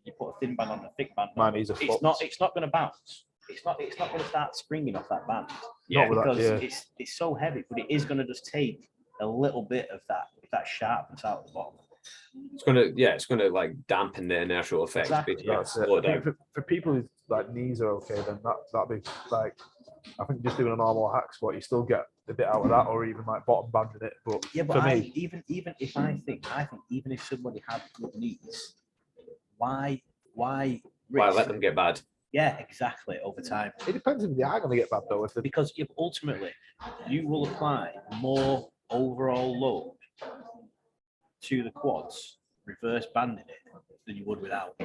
[SPEAKER 3] you put a thin band on a thick band. It's not going to bounce. It's not going to start springing off that band.
[SPEAKER 2] Yeah,
[SPEAKER 3] because it's so heavy, but it is going to just take a little bit of that sharpness out of the bottom.
[SPEAKER 2] It's gonna like dampen the inertial effect.
[SPEAKER 3] Exactly.
[SPEAKER 2] Basically.
[SPEAKER 1] That's it.
[SPEAKER 2] Slow
[SPEAKER 1] I
[SPEAKER 2] it down.
[SPEAKER 1] think for people who like knees are okay, then that'd be like, I think just doing a normal hack squat, you still get a bit out of that, or even like bottom banding it. But
[SPEAKER 3] Yeah, but
[SPEAKER 1] for me,
[SPEAKER 3] even if I think even if somebody had good knees, why
[SPEAKER 2] Why
[SPEAKER 3] risk?
[SPEAKER 2] let them get bad?
[SPEAKER 3] Yeah, exactly. Over time,
[SPEAKER 1] it depends if they are going to get bad though. If
[SPEAKER 3] because if ultimately you will apply more overall load to the quads, reverse banding it, than you would without,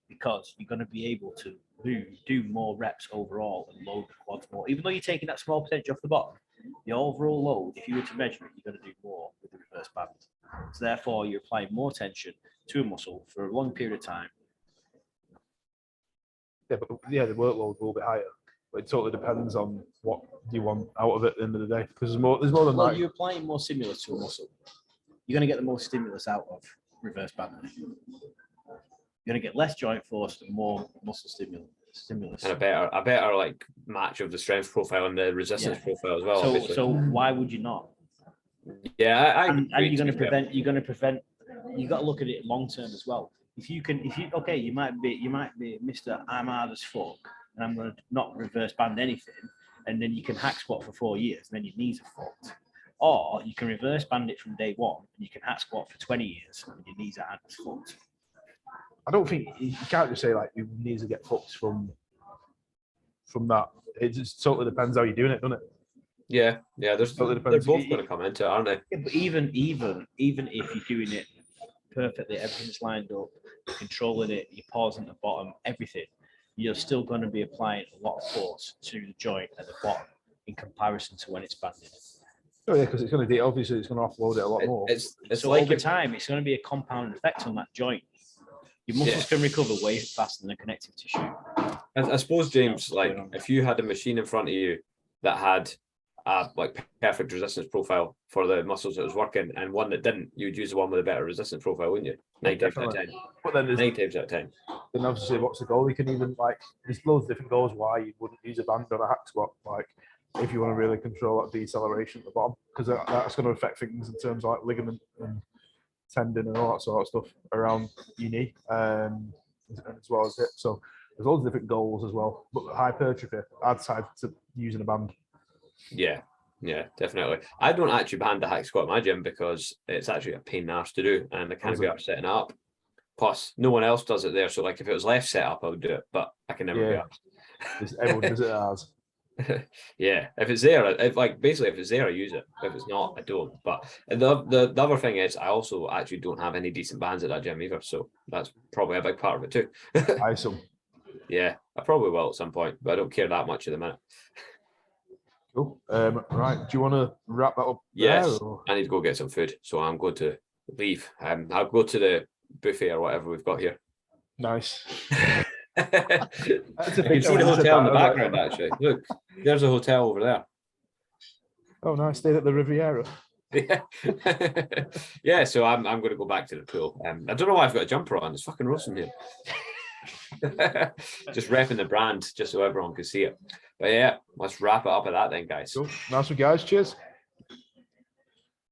[SPEAKER 3] because you're going to be able to do more reps overall and load the quads more. Even though you're taking that small percentage off the bottom, the overall load, if you were to measure it, you're going to do more with the reverse band. So therefore, you're applying more tension to a muscle for a long period of time.
[SPEAKER 1] the workload will be higher. But it totally depends on what you want out of it at the end of the day. Because there's more than
[SPEAKER 3] Well,
[SPEAKER 1] like,
[SPEAKER 3] you're applying more stimulus to a muscle. You're going to get the most stimulus out of reverse banding. You're going to get less joint force and more muscle stimulus.
[SPEAKER 2] And a better like match of the strength profile and the resistance profile as well.
[SPEAKER 3] So why would you not?
[SPEAKER 2] Yeah,
[SPEAKER 3] and you're going to prevent. You got to look at it long term as well. You might be Mr. I'm hard as fuck, and I'm going to not reverse band anything, and then you can hack squat for 4 years, and then your knees are fucked. Or you can reverse band it from day one, and you can hack squat for 20 years, and your knees are as fucked.
[SPEAKER 1] I don't think you can't just say like your knees will get fucked from that. It just totally depends how you're doing it, doesn't it?
[SPEAKER 2] Yeah. They're
[SPEAKER 1] Totally
[SPEAKER 2] both
[SPEAKER 1] depends.
[SPEAKER 2] going to come into it, aren't they?
[SPEAKER 3] Yeah, but even if you're doing it perfectly, everything's lined up, you're controlling it, you're pausing at the bottom, everything, you're still going to be applying a lot of force to the joint at the bottom in comparison to when it's banded.
[SPEAKER 1] Oh yeah, because it's going to obviously it's going to offload it a lot more.
[SPEAKER 2] It's
[SPEAKER 3] So
[SPEAKER 2] like
[SPEAKER 3] over time, it's going to be a compound effect on that joint. Your muscles can recover way faster than the connective tissue.
[SPEAKER 2] I suppose, James, like if you had a machine in front of you that had a like perfect resistance profile for the muscles that was working, and one that didn't, you'd use the one with a better resistance profile, wouldn't you? 9 times out of 10.
[SPEAKER 1] But then
[SPEAKER 2] 9 times out of 10.
[SPEAKER 1] Then obviously, what's the goal? You can even like there's loads of different goals why you wouldn't use a band on a hack squat, like if you want to really control that deceleration at the bottom, because that's going to affect things in terms of like ligament and tendon and all that sort of stuff around your knee, as well as hip. So there's loads of different goals as well. But hypertrophy, I'd side to using a band.
[SPEAKER 2] Yeah, definitely. I don't actually band the hack squat in my gym because it's actually a pain in the arse to do, and I can't be up setting it up. Plus, no one else does it there. So, like, if it was left set up, I would do it, but I can never be up.
[SPEAKER 1] Everyone does it as.
[SPEAKER 2] Yeah, if it's there, if it's there, I use it. If it's not, I don't. But the other thing is, I also actually don't have any decent bands at that gym either, so that's probably a big part of it too.
[SPEAKER 1] Awesome.
[SPEAKER 2] Yeah, I probably will at some point, but I don't care that much at the minute.
[SPEAKER 1] Cool. Right, do you want to wrap that up?
[SPEAKER 2] Yes, I need to go get some food, so I'm going to leave. I'll go to the buffet or whatever we've got here.
[SPEAKER 1] Nice.
[SPEAKER 2] You can see the hotel in the background, actually. Look, there's a hotel over there.
[SPEAKER 1] Oh, nice. Stayed at the Riviera.
[SPEAKER 2] Yeah. Yeah, so I'm going to go back to the pool. I don't know why I've got a jumper on. It's fucking roasting here. Just repping the brand, just so everyone can see it. But yeah, let's wrap it up at that then, guys.
[SPEAKER 1] Cool. Nice one, guys. Cheers.